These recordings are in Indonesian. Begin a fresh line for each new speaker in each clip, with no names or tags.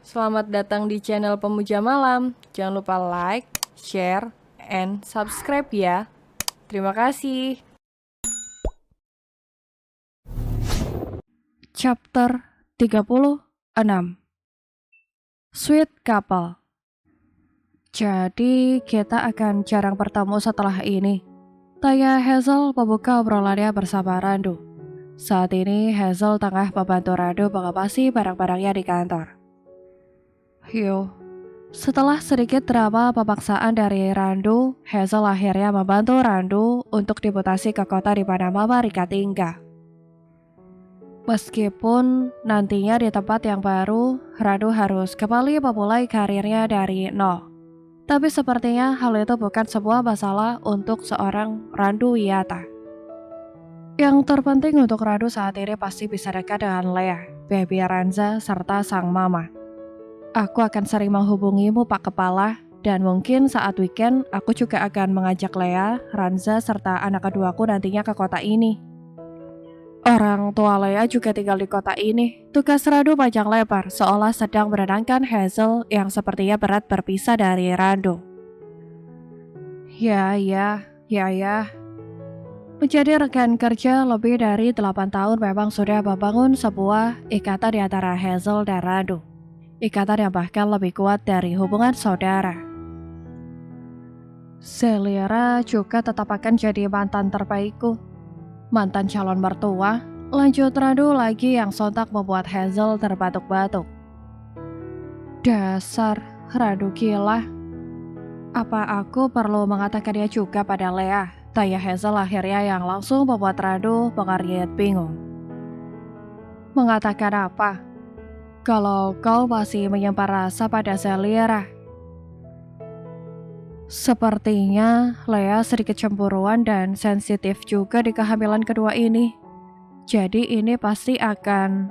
Selamat datang di channel Pemuja Malam. Jangan lupa like, share, and subscribe ya. Terima kasih.
Chapter 36 Sweet Couple. Jadi kita akan jarang bertemu setelah ini. Tanya Hazel pembuka obrolannya bersama Randu. Saat ini Hazel tengah membantu Randu mengawasi barang-barangnya di kantor. Setelah sedikit drama pemaksaan dari Randu, Hazel akhirnya membantu Randu untuk dimutasi ke kota di mana Mama Rika tinggal. Meskipun nantinya di tempat yang baru, Randu harus kembali memulai karirnya dari nol. Tapi sepertinya hal itu bukan sebuah masalah untuk seorang Randu Wiyata. Yang terpenting untuk Randu saat ini pasti bisa dekat dengan Lea, baby Ranza, serta sang mama. Aku akan sering menghubungimu Pak Kepala, dan mungkin saat weekend aku juga akan mengajak Lea, Ranza, serta anak keduaku nantinya ke kota ini. Orang tua Lea juga tinggal di kota ini. Tugas Randu panjang lebar, seolah sedang menenangkan Hazel yang sepertinya berat berpisah dari Randu. Ya. Menjadi rekan kerja lebih dari 8 tahun memang sudah membangun sebuah ikatan di antara Hazel dan Randu. Ikatan yang bahkan lebih kuat dari hubungan saudara. Selira juga tetap akan jadi mantan terbaikku. Mantan calon mertua, lanjut Randu lagi yang sontak membuat Hazel terbatuk-batuk. Dasar, Randu gila. Apa aku perlu mengatakannya juga pada Lea? Tanya Hazel akhirnya yang langsung membuat Randu mengernyit bingung. Mengatakan apa? Kalau kau masih menyimpan rasa pada Selira. Sepertinya Lea sedikit cemburuan dan sensitif juga di kehamilan kedua ini. Jadi ini pasti akan...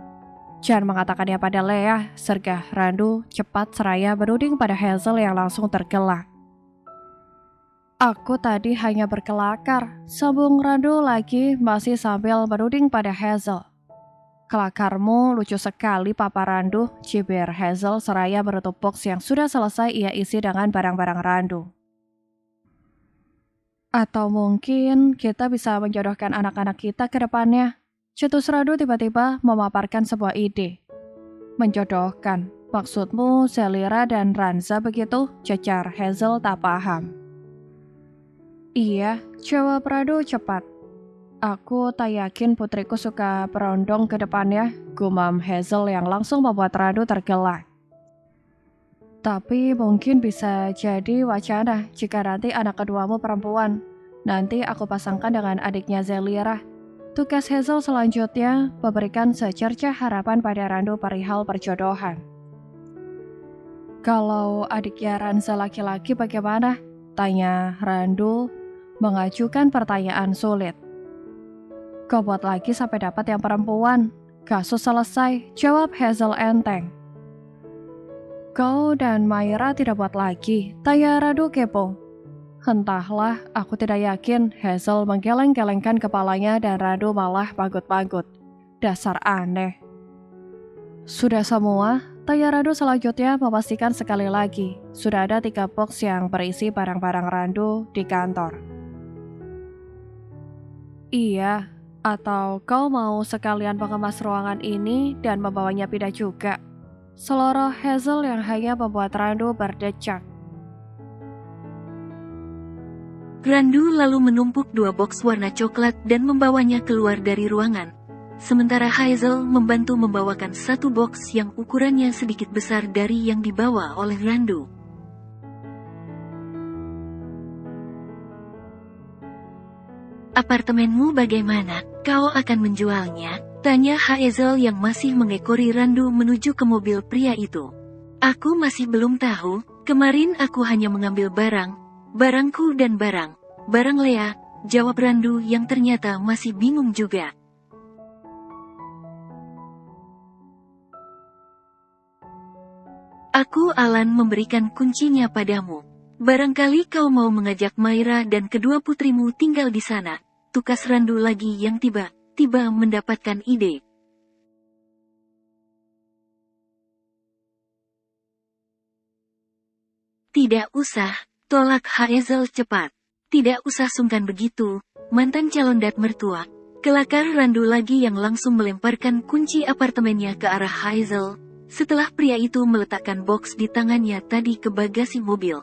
Jangan mengatakannya pada Lea, sergah Randu cepat seraya berunding pada Hazel yang langsung tergelak. Aku tadi hanya berkelakar, sambung Randu lagi masih sambil berunding pada Hazel. Kelakarmu lucu sekali Papa Randu, cibir Hazel seraya menutup box yang sudah selesai ia isi dengan barang-barang Randu. Atau mungkin kita bisa menjodohkan anak-anak kita ke depannya. Cetus Randu tiba-tiba memaparkan sebuah ide. Menjodohkan, maksudmu Selira dan Ranza begitu? Cecar Hazel tak paham. Iya, jawab Randu cepat. Aku tak yakin putriku suka berondong ke depannya, gumam Hazel yang langsung membuat Randu tergelak. Tapi mungkin bisa jadi wacana jika nanti anak keduamu perempuan. Nanti aku pasangkan dengan adiknya Zelira. Tugas Hazel selanjutnya memberikan secerca harapan pada Randu perihal perjodohan. Kalau adiknya Ranza laki-laki bagaimana? Tanya Randu mengajukan pertanyaan sulit. Kau buat lagi sampai dapat yang perempuan. Kasus selesai, jawab Hazel enteng. Kau dan Maira tidak buat lagi, tanya Randu kepo. Entahlah, aku tidak yakin. Hazel menggeleng-gelengkan kepalanya dan Randu malah panggut-panggut. Dasar aneh. Sudah semua? Tanya Randu selanjutnya memastikan sekali lagi. Sudah ada 3 box yang berisi barang-barang Randu di kantor. Iya, atau kau mau sekalian mengemas ruangan ini dan membawanya pindah juga? Seloroh Hazel yang hanya membuat Randu berdecak.
Randu lalu menumpuk 2 box warna coklat dan membawanya keluar dari ruangan. Sementara Hazel membantu membawakan 1 box yang ukurannya sedikit besar dari yang dibawa oleh Randu. Apartemenmu bagaimana? Kau akan menjualnya? Tanya Hazel yang masih mengekori Randu menuju ke mobil pria itu. Aku masih belum tahu, kemarin aku hanya mengambil barangku dan barang Lea, jawab Randu yang ternyata masih bingung juga. Aku Alan memberikan kuncinya padamu. Barangkali kau mau mengajak Maira dan kedua putrimu tinggal di sana. Tukas Randu lagi yang tiba-tiba mendapatkan ide. Tidak usah, tolak Hazel cepat. Tidak usah sungkan begitu, mantan calon dat mertua. Kelakar Randu lagi yang langsung melemparkan kunci apartemennya ke arah Hazel, setelah pria itu meletakkan box di tangannya tadi ke bagasi mobil.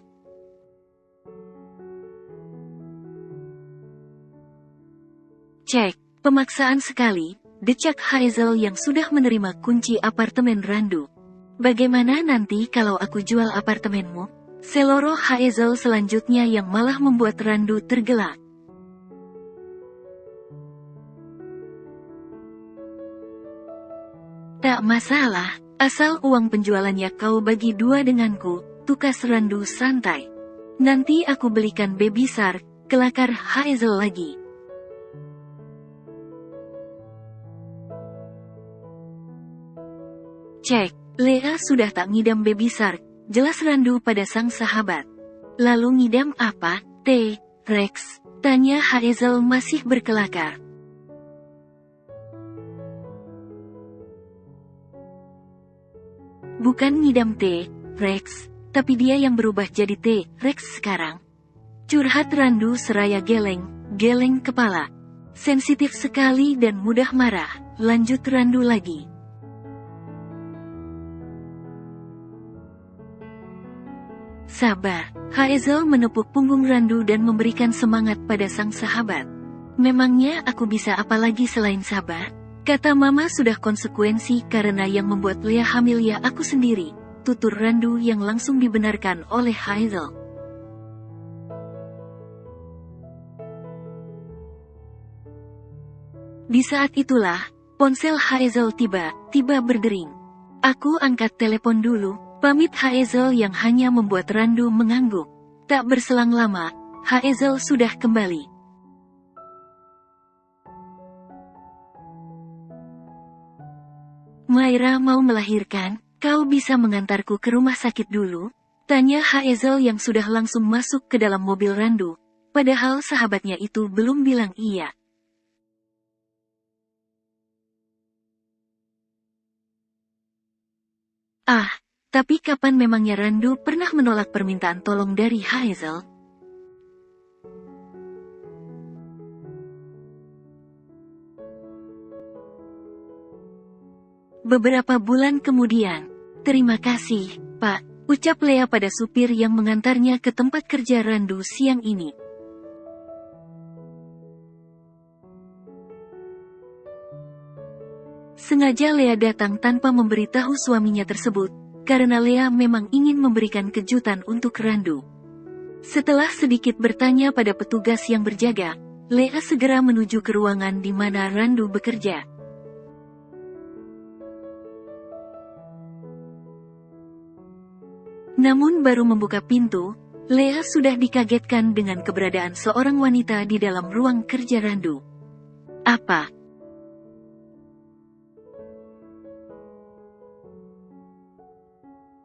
Cek, pemaksaan sekali, decak Hazel yang sudah menerima kunci apartemen Randu. Bagaimana nanti kalau aku jual apartemenmu? Seloroh Hazel selanjutnya yang malah membuat Randu tergelak. Tak masalah, asal uang penjualannya kau bagi 2 denganku, tukas Randu santai. Nanti aku belikan baby shark, kelakar Hazel lagi. Cek, Lea sudah tak ngidam baby shark, jelas Randu pada sang sahabat. Lalu ngidam apa, Rex? Tanya Hazel masih berkelakar. Bukan ngidam Rex, tapi dia yang berubah jadi Rex sekarang. Curhat Randu seraya geleng kepala. Sensitif sekali dan mudah marah, lanjut Randu lagi. Sabar, Hazel menepuk punggung Randu dan memberikan semangat pada sang sahabat. Memangnya aku bisa apa lagi selain sabar? Kata mama sudah konsekuensi karena yang membuat Lea hamil ya aku sendiri, tutur Randu yang langsung dibenarkan oleh Hazel. Di saat itulah, ponsel Hazel tiba berdering. Aku angkat telepon dulu. Pamit Hazel yang hanya membuat Randu mengangguk. Tak berselang lama, Hazel sudah kembali. Myra mau melahirkan, kau bisa mengantarku ke rumah sakit dulu? Tanya Hazel yang sudah langsung masuk ke dalam mobil Randu, padahal sahabatnya itu belum bilang iya. Tapi kapan memangnya Randu pernah menolak permintaan tolong dari Hazel? Beberapa bulan kemudian, terima kasih, Pak, ucap Lea pada supir yang mengantarnya ke tempat kerja Randu siang ini. Sengaja Lea datang tanpa memberitahu suaminya tersebut, karena Lea memang ingin memberikan kejutan untuk Randu. Setelah sedikit bertanya pada petugas yang berjaga, Lea segera menuju ke ruangan di mana Randu bekerja. Namun baru membuka pintu, Lea sudah dikagetkan dengan keberadaan seorang wanita di dalam ruang kerja Randu. Apa?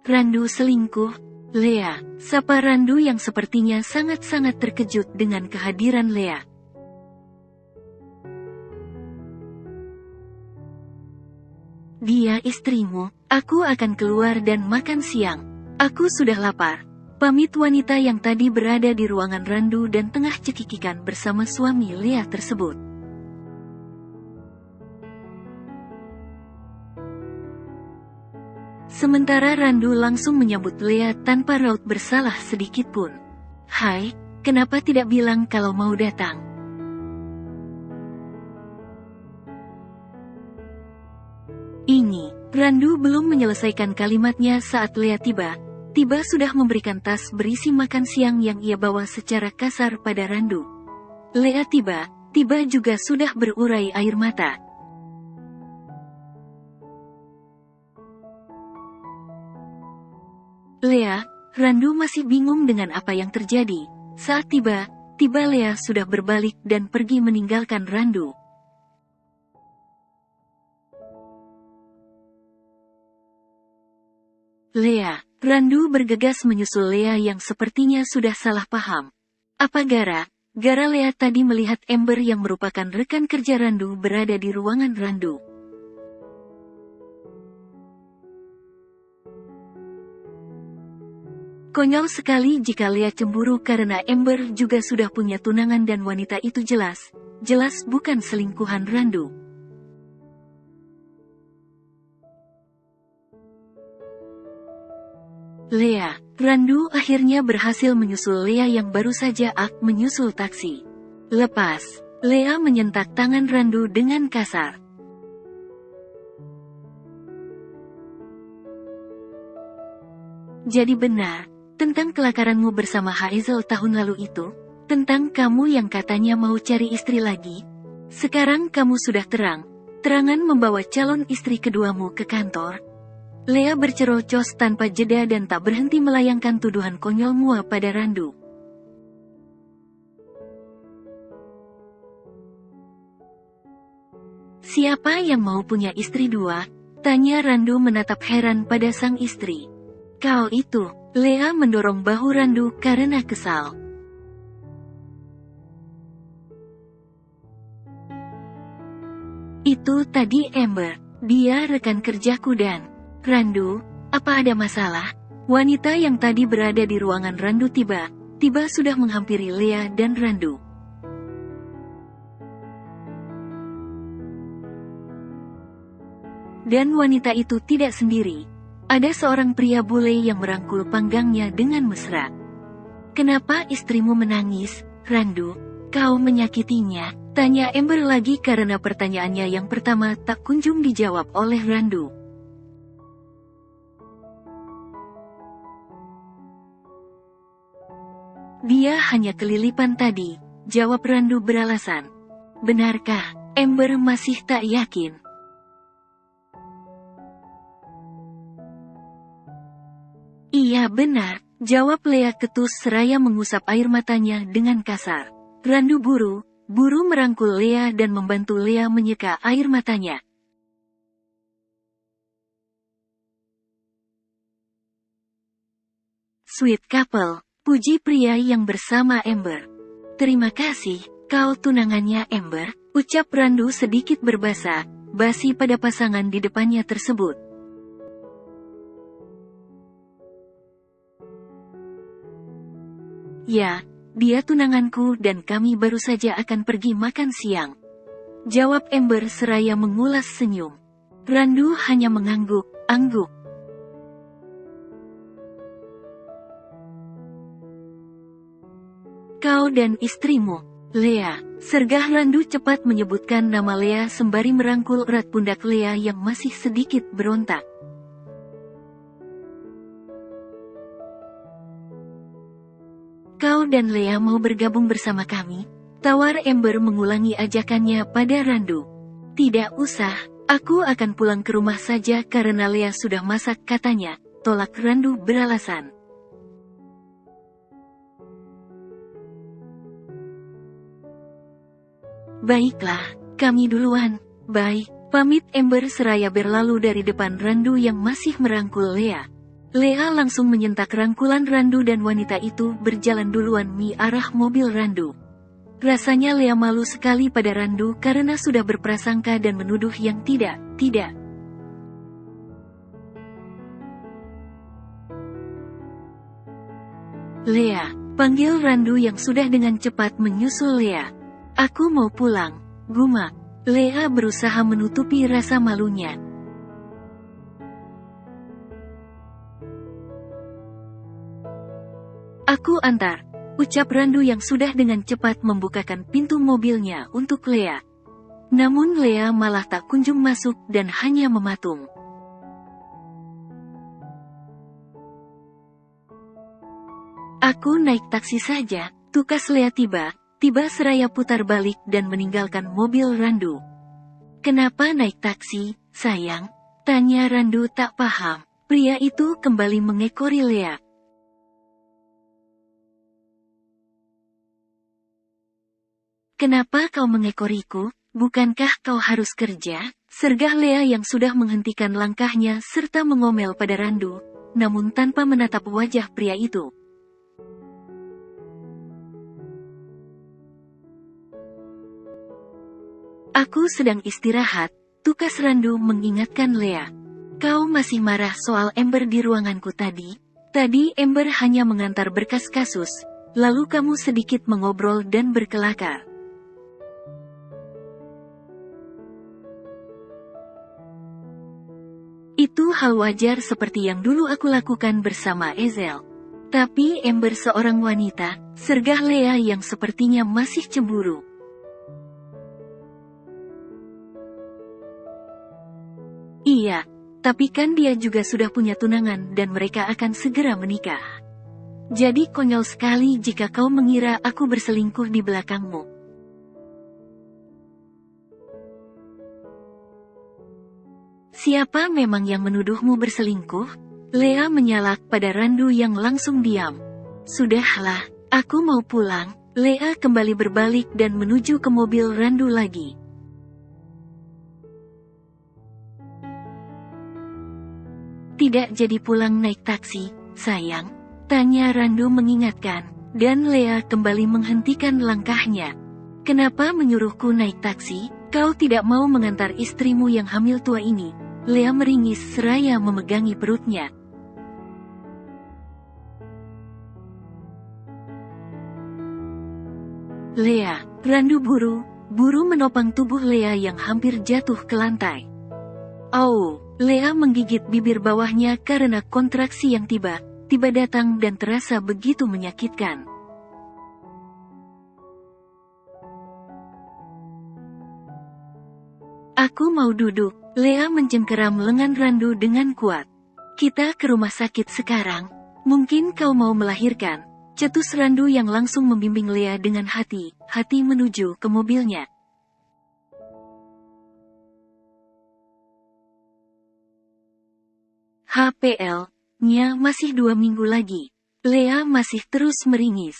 Randu selingkuh? Lea, sapa Randu yang sepertinya sangat-sangat terkejut dengan kehadiran Lea. Dia istrimu, aku akan keluar dan makan siang. Aku sudah lapar. Pamit wanita yang tadi berada di ruangan Randu dan tengah cekikikan bersama suami Lea tersebut. Sementara Randu langsung menyambut Lea tanpa raut bersalah sedikitpun. Hai, kenapa tidak bilang kalau mau datang? Ini, Randu belum menyelesaikan kalimatnya saat Lea tiba sudah memberikan tas berisi makan siang yang ia bawa secara kasar pada Randu. Lea tiba juga sudah berurai air mata. Lea, Randu masih bingung dengan apa yang terjadi. Saat tiba Lea sudah berbalik dan pergi meninggalkan Randu. Lea, Randu bergegas menyusul Lea yang sepertinya sudah salah paham. Apa gara Lea tadi melihat Ember yang merupakan rekan kerja Randu berada di ruangan Randu. Konyol sekali jika Lea cemburu karena Ember juga sudah punya tunangan dan wanita itu jelas bukan selingkuhan Randu. Lea, Randu akhirnya berhasil menyusul Lea yang baru saja menyusul taksi. Lepas, Lea menyentak tangan Randu dengan kasar. Jadi benar, tentang kelakaranmu bersama Hazel tahun lalu itu, tentang kamu yang katanya mau cari istri lagi. Sekarang kamu sudah terangan membawa calon istri keduamu ke kantor. Lea bercerocos tanpa jeda dan tak berhenti melayangkan tuduhan konyolmu pada Randu. Siapa yang mau punya istri dua? Tanya Randu menatap heran pada sang istri. Kau itu, Lea mendorong bahu Randu karena kesal. Itu tadi Ember, dia rekan kerjaku dan... Randu, apa ada masalah? Wanita yang tadi berada di ruangan Randu tiba sudah menghampiri Lea dan Randu. Dan wanita itu tidak sendiri. Ada seorang pria bule yang merangkul panggangnya dengan mesra. Kenapa istrimu menangis, Randu? Kau menyakitinya? Tanya Ember lagi karena pertanyaannya yang pertama tak kunjung dijawab oleh Randu. Dia hanya kelilipan tadi, jawab Randu beralasan. Benarkah? Ember masih tak yakin. Iya benar, jawab Lea ketus seraya mengusap air matanya dengan kasar. Randu buru merangkul Lea dan membantu Lea menyeka air matanya. Sweet couple. Puji pria yang bersama Ember. Terima kasih, kau tunangannya Ember, ucap Randu sedikit berbasa basi pada pasangan di depannya tersebut. Ya, dia tunanganku dan kami baru saja akan pergi makan siang. Jawab Ember seraya mengulas senyum. Randu hanya mengangguk-angguk. Kau dan istrimu, Lea. Sergah Randu cepat menyebutkan nama Lea sembari merangkul erat pundak Lea yang masih sedikit berontak. Kau dan Lea mau bergabung bersama kami? Tawar Ember mengulangi ajakannya pada Randu. Tidak usah, aku akan pulang ke rumah saja karena Lea sudah masak katanya, tolak Randu beralasan. Baiklah, kami duluan. Bye, pamit Ember seraya berlalu dari depan Randu yang masih merangkul Lea. Lea langsung menyentak rangkulan Randu dan wanita itu berjalan duluan arah mobil Randu. Rasanya Lea malu sekali pada Randu karena sudah berprasangka dan menuduh yang tidak. Lea, panggil Randu yang sudah dengan cepat menyusul Lea. Aku mau pulang, gumak. Lea berusaha menutupi rasa malunya. Aku antar, ucap Randu yang sudah dengan cepat membukakan pintu mobilnya untuk Lea. Namun Lea malah tak kunjung masuk dan hanya mematung. Aku naik taksi saja, tukas Lea tiba seraya putar balik dan meninggalkan mobil Randu. Kenapa naik taksi, sayang? Tanya Randu tak paham. Pria itu kembali mengekori Lea. Kenapa kau mengekoriku? Bukankah kau harus kerja? Sergah Lea yang sudah menghentikan langkahnya serta mengomel pada Randu, namun tanpa menatap wajah pria itu. Aku sedang istirahat, tukas Randu mengingatkan Lea. Kau masih marah soal Ember di ruanganku tadi? Tadi Ember hanya mengantar berkas kasus, lalu kamu sedikit mengobrol dan berkelakar. Itu hal wajar seperti yang dulu aku lakukan bersama Ezel. Tapi Ember seorang wanita, sergah Lea yang sepertinya masih cemburu. Iya, tapi kan dia juga sudah punya tunangan dan mereka akan segera menikah. Jadi konyol sekali jika kau mengira aku berselingkuh di belakangmu. Siapa memang yang menuduhmu berselingkuh? Lea menyalak pada Randu yang langsung diam. Sudahlah, aku mau pulang. Lea kembali berbalik dan menuju ke mobil Randu lagi. Tidak jadi pulang naik taksi, sayang? Tanya Randu mengingatkan, dan Lea kembali menghentikan langkahnya. Kenapa menyuruhku naik taksi? Kau tidak mau mengantar istrimu yang hamil tua ini? Lea meringis seraya memegangi perutnya. Lea, Randu buru menopang tubuh Lea yang hampir jatuh ke lantai. Oh, Lea menggigit bibir bawahnya karena kontraksi yang tiba-tiba datang dan terasa begitu menyakitkan. Aku mau duduk. Lea mencengkeram lengan Randu dengan kuat. Kita ke rumah sakit sekarang. Mungkin kau mau melahirkan. Cetus Randu yang langsung membimbing Lea dengan hati menuju ke mobilnya. HPL-nya masih 2 minggu lagi. Lea masih terus meringis.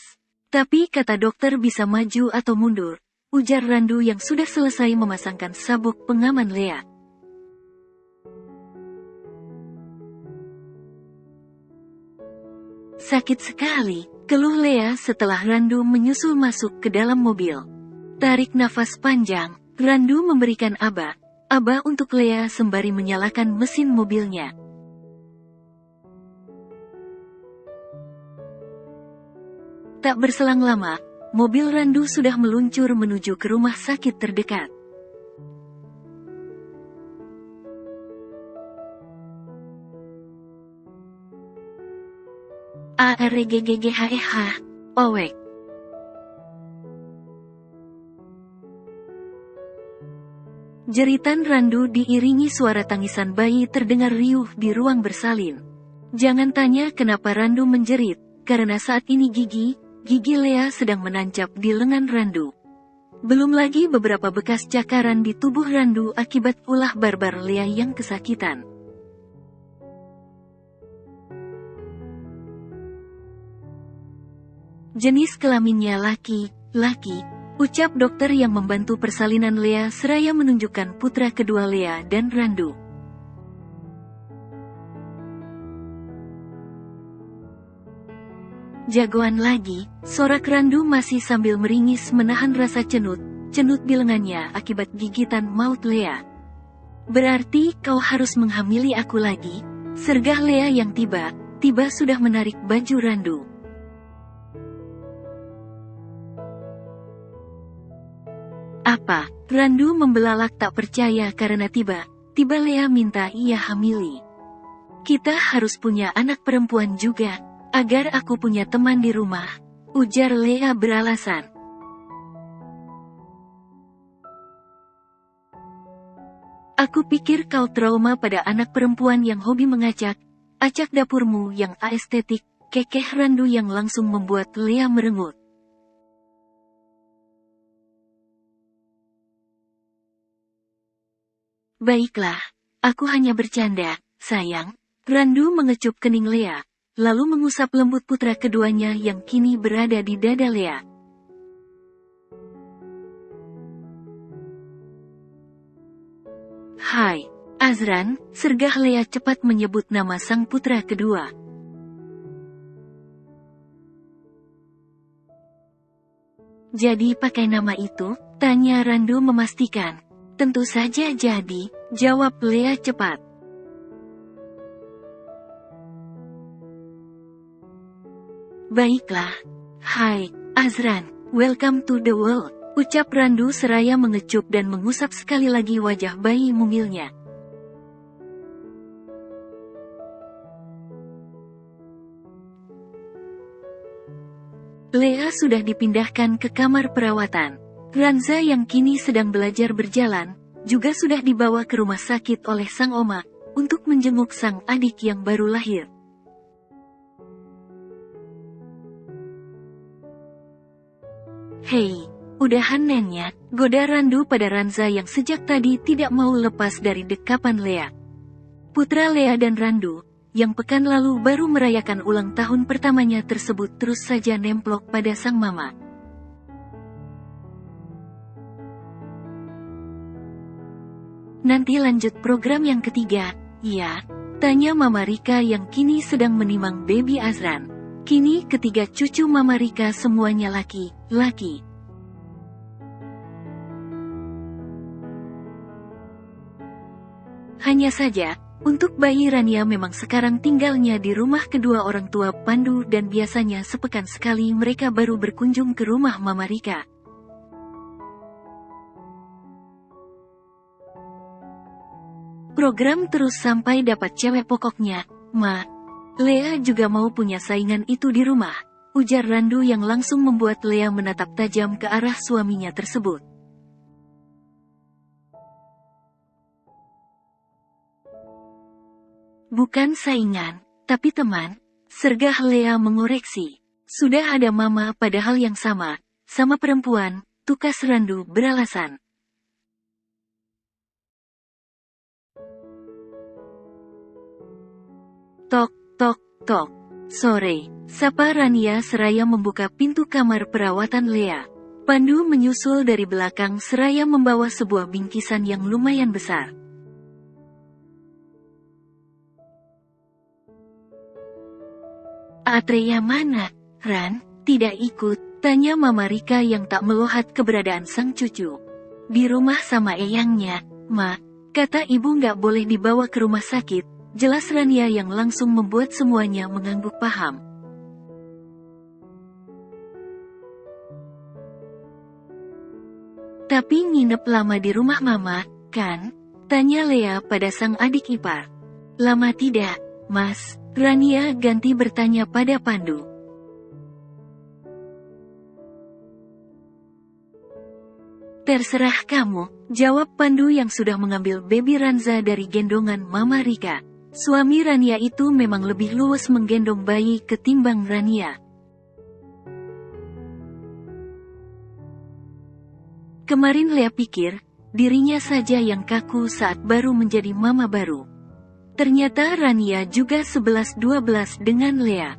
Tapi kata dokter bisa maju atau mundur, ujar Randu yang sudah selesai memasangkan sabuk pengaman Lea. Sakit sekali, keluh Lea setelah Randu menyusul masuk ke dalam mobil. Tarik nafas panjang, Randu memberikan aba untuk Lea sembari menyalakan mesin mobilnya. Tak berselang lama, mobil Randu sudah meluncur menuju ke rumah sakit terdekat. ARGGGHEH, Owek. Jeritan Randu diiringi suara tangisan bayi terdengar riuh di ruang bersalin. Jangan tanya kenapa Randu menjerit, karena saat ini gigi Lea sedang menancap di lengan Randu. Belum lagi beberapa bekas cakaran di tubuh Randu akibat ulah barbar Lea yang kesakitan. Jenis kelaminnya laki, ucap dokter yang membantu persalinan Lea seraya menunjukkan putra kedua Lea dan Randu. Jagoan lagi, sorak Randu masih sambil meringis menahan rasa cenut di lengannya akibat gigitan maut Lea. Berarti kau harus menghamili aku lagi, sergah Lea yang tiba sudah menarik baju Randu. Apa? Randu membelalak tak percaya karena tiba Lea minta ia hamili. Kita harus punya anak perempuan juga, agar aku punya teman di rumah, ujar Lea beralasan. Aku pikir kau trauma pada anak perempuan yang hobi acak dapurmu yang aestetik, kekeh Randu yang langsung membuat Lea merengut. Baiklah, aku hanya bercanda, sayang. Randu mengecup kening Lea, lalu mengusap lembut putra keduanya yang kini berada di dada Lea. Hai, Azran, sergah Lea cepat menyebut nama sang putra kedua. Jadi pakai nama itu? Tanya Randu memastikan. Tentu saja jadi, jawab Lea cepat. Baiklah. Hai, Azran, welcome to the world, ucap Randu seraya mengecup dan mengusap sekali lagi wajah bayi mungilnya. Lea sudah dipindahkan ke kamar perawatan. Ranza yang kini sedang belajar berjalan, juga sudah dibawa ke rumah sakit oleh sang oma, untuk menjenguk sang adik yang baru lahir. Hei, udahan nenek, goda Randu pada Ranza yang sejak tadi tidak mau lepas dari dekapan Lea. Putra Lea dan Randu, yang pekan lalu baru merayakan ulang tahun pertamanya tersebut terus saja nemplok pada sang mama. Nanti lanjut program yang ketiga, ya? Tanya Mama Rika yang kini sedang menimang baby Azran. Kini ketiga cucu Mama Rika semuanya laki-laki. Hanya saja, untuk bayi Rania memang sekarang tinggalnya di rumah kedua orang tua Pandu dan biasanya sepekan sekali mereka baru berkunjung ke rumah Mama Rika. Program terus sampai dapat cewek pokoknya, Ma. Lea juga mau punya saingan itu di rumah, ujar Randu yang langsung membuat Lea menatap tajam ke arah suaminya tersebut. Bukan saingan, tapi teman, sergah Lea mengoreksi. Sudah ada mama padahal yang sama perempuan, tukas Randu beralasan. Tok, tok, tok. Sore, sapa Rania seraya membuka pintu kamar perawatan Lea. Pandu menyusul dari belakang seraya membawa sebuah bingkisan yang lumayan besar. Atreya mana? Ran, tidak ikut, tanya Mama Rika yang tak meluhat keberadaan sang cucu. Di rumah sama eyangnya, Ma, kata ibu nggak boleh dibawa ke rumah sakit, jelas Rania yang langsung membuat semuanya mengangguk paham. Tapi nginep lama di rumah Mama, kan? Tanya Lea pada sang adik ipar. Lama tidak, Mas. Rania ganti bertanya pada Pandu. Terserah kamu, jawab Pandu yang sudah mengambil baby Ranza dari gendongan Mama Rika. Suami Rania itu memang lebih luwes menggendong bayi ketimbang Rania. Kemarin Lea pikir, dirinya saja yang kaku saat baru menjadi mama baru. Ternyata Rania juga 11-12 dengan Lea.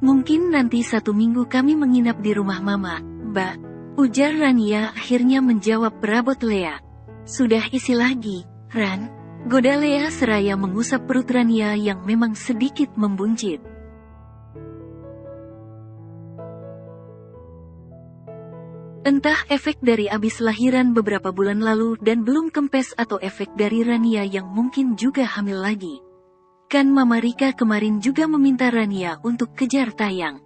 Mungkin nanti 1 minggu kami menginap di rumah Mama, Mbak. Ujar Rania akhirnya menjawab perabot Lea. Sudah isi lagi, Ran. Goda Lea seraya mengusap perut Rania yang memang sedikit membuncit. Entah efek dari abis lahiran beberapa bulan lalu dan belum kempes atau efek dari Rania yang mungkin juga hamil lagi. Kan Mama Rika kemarin juga meminta Rania untuk kejar tayang.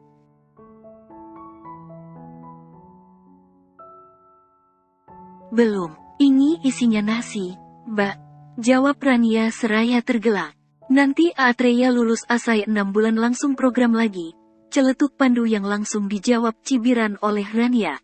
Belum, ini isinya nasi, Mbak. Jawab Rania seraya tergelak. Nanti Atreya lulus asai 6 bulan langsung program lagi. Celetuk Pandu yang langsung dijawab cibiran oleh Rania.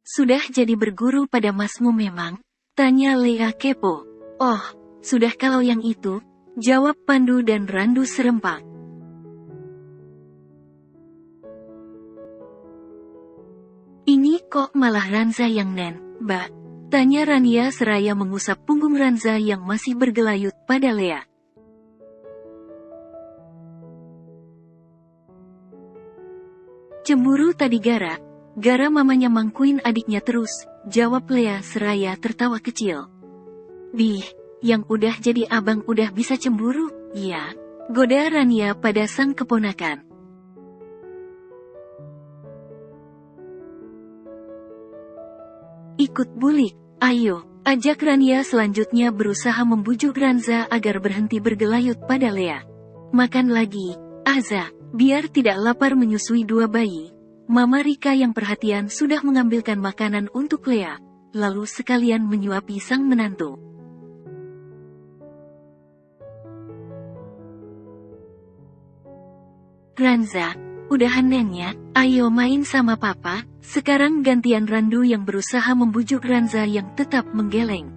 Sudah jadi berguru pada masmu memang? Tanya Lea kepo. Oh, sudah kalau yang itu, jawab Pandu dan Randu serempak. Ini kok malah Ranza yang nen, Mbak? Tanya Rania seraya mengusap punggung Ranza yang masih bergelayut pada Lea. Cemburu tadi gara mamanya mangkuin adiknya terus, jawab Lea seraya tertawa kecil. Dih, yang udah jadi abang udah bisa cemburu, iya. Goda Rania pada sang keponakan. Ikut bulik, ayo. Ajak Rania selanjutnya berusaha membujuk Ranza agar berhenti bergelayut pada Lea. Makan lagi, Aza, biar tidak lapar menyusui dua bayi. Mama Rika yang perhatian sudah mengambilkan makanan untuk Lea, lalu sekalian menyuapi sang menantu. Ranza, udahan nennya, ayo main sama papa. Sekarang gantian Randu yang berusaha membujuk Ranza yang tetap menggeleng.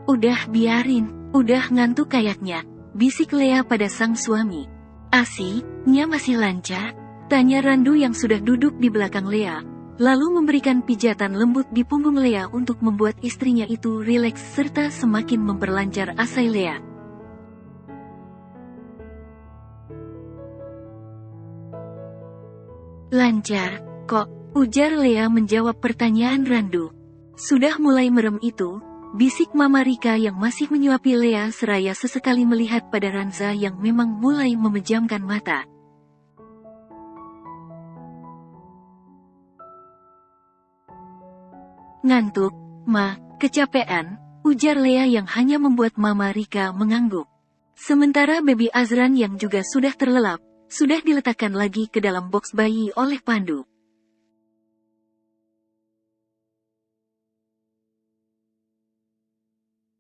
Udah biarin, udah ngantuk kayaknya, bisik Lea pada sang suami. Asi, nya masih lancar? Tanya Randu yang sudah duduk di belakang Lea, lalu memberikan pijatan lembut di punggung Lea untuk membuat istrinya itu rileks serta semakin memperlancar asai Lea. Lancar, kok, ujar Lea menjawab pertanyaan Randu. Sudah mulai merem itu, bisik Mama Rika yang masih menyuapi Lea seraya sesekali melihat pada Ranza yang memang mulai memejamkan mata. Ngantuk, Ma, kecapean, ujar Lea yang hanya membuat Mama Rika mengangguk. Sementara baby Azran yang juga sudah terlelap, sudah diletakkan lagi ke dalam box bayi oleh Pandu.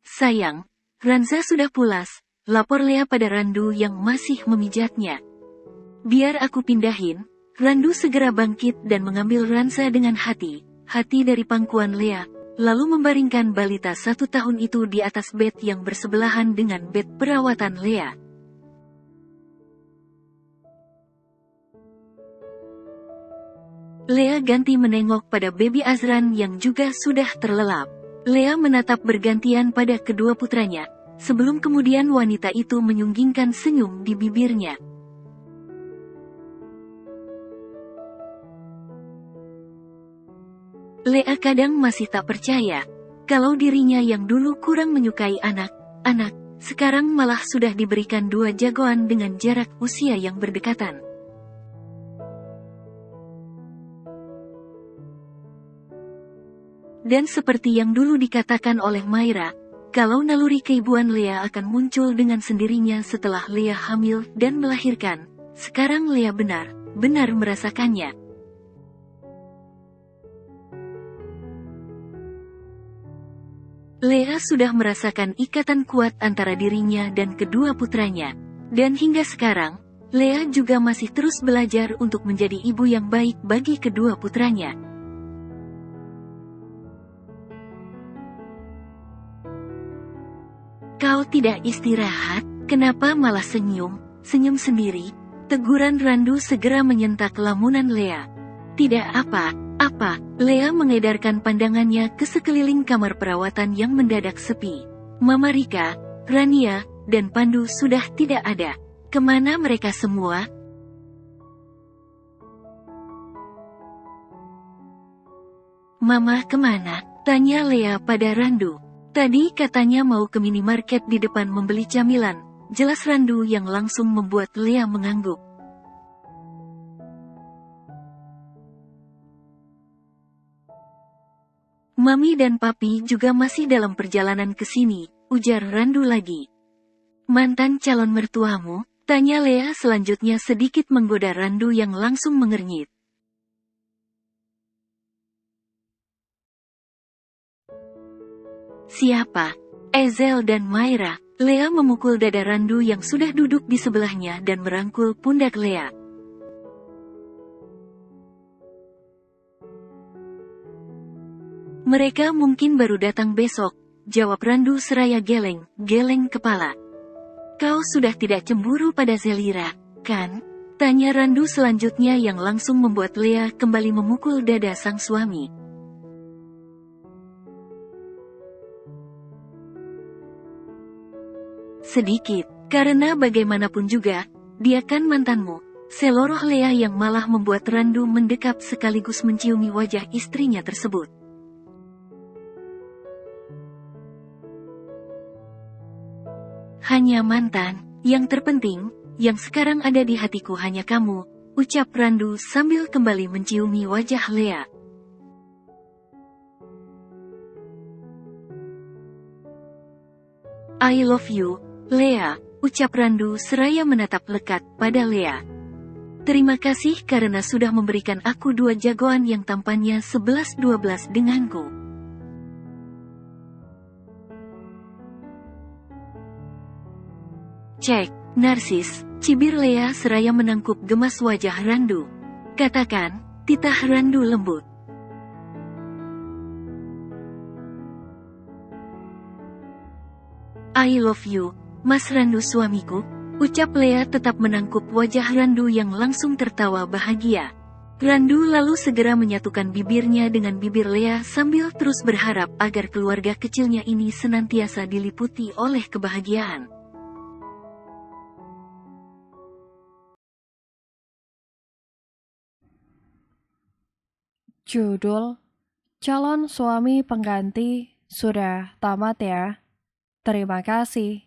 Sayang, Ranza sudah pulas, lapor Lea pada Randu yang masih memijatnya. Biar aku pindahin. Randu segera bangkit dan mengambil Ranza dengan hati dari pangkuan Lea, lalu membaringkan balita 1 tahun itu di atas bed yang bersebelahan dengan bed perawatan Lea. Lea ganti menengok pada baby Azran yang juga sudah terlelap. Lea menatap bergantian pada kedua putranya, sebelum kemudian wanita itu menyunggingkan senyum di bibirnya. Lea kadang masih tak percaya, kalau dirinya yang dulu kurang menyukai anak-anak, sekarang malah sudah diberikan 2 jagoan dengan jarak usia yang berdekatan. Dan seperti yang dulu dikatakan oleh Maira, kalau naluri keibuan Lea akan muncul dengan sendirinya setelah Lea hamil dan melahirkan, sekarang Lea benar-benar merasakannya. Lea sudah merasakan ikatan kuat antara dirinya dan kedua putranya. Dan hingga sekarang, Lea juga masih terus belajar untuk menjadi ibu yang baik bagi kedua putranya. Kau tidak istirahat, kenapa malah senyum sendiri? Teguran Randu segera menyentak lamunan Lea. Tidak apa-apa, Lea mengedarkan pandangannya ke sekeliling kamar perawatan yang mendadak sepi. Mama Rika, Rania, dan Pandu sudah tidak ada. Kemana mereka semua? Mama kemana? Tanya Lea pada Randu. Tadi katanya mau ke minimarket di depan membeli camilan, jelas Randu yang langsung membuat Lea mengangguk. Mami dan Papi juga masih dalam perjalanan ke sini, ujar Randu lagi. Mantan calon mertuamu? Tanya Lea selanjutnya sedikit menggoda Randu yang langsung mengernyit. Siapa? Ezel dan Maira. Lea memukul dada Randu yang sudah duduk di sebelahnya dan merangkul pundak Lea. Mereka mungkin baru datang besok, jawab Randu seraya geleng kepala. Kau sudah tidak cemburu pada Zelira, kan? Tanya Randu selanjutnya yang langsung membuat Lea kembali memukul dada sang suami. Sedikit, karena bagaimanapun juga, dia kan mantanmu. Seloroh Lea yang malah membuat Randu mendekap sekaligus menciumi wajah istrinya tersebut. Hanya mantan, yang terpenting, yang sekarang ada di hatiku hanya kamu, ucap Randu sambil kembali menciumi wajah Lea. I love you, Lea, ucap Randu seraya menatap lekat pada Lea. Terima kasih karena sudah memberikan aku 2 jagoan yang tampannya 11-12 denganku. Cek, narsis, cibir Lea seraya menangkup gemas wajah Randu. Katakan, titah Randu lembut. I love you, Mas Randu suamiku, ucap Lea tetap menangkup wajah Randu yang langsung tertawa bahagia. Randu lalu segera menyatukan bibirnya dengan bibir Lea sambil terus berharap agar keluarga kecilnya ini senantiasa diliputi oleh kebahagiaan.
Judul Calon Suami Pengganti sudah tamat ya. Terima kasih.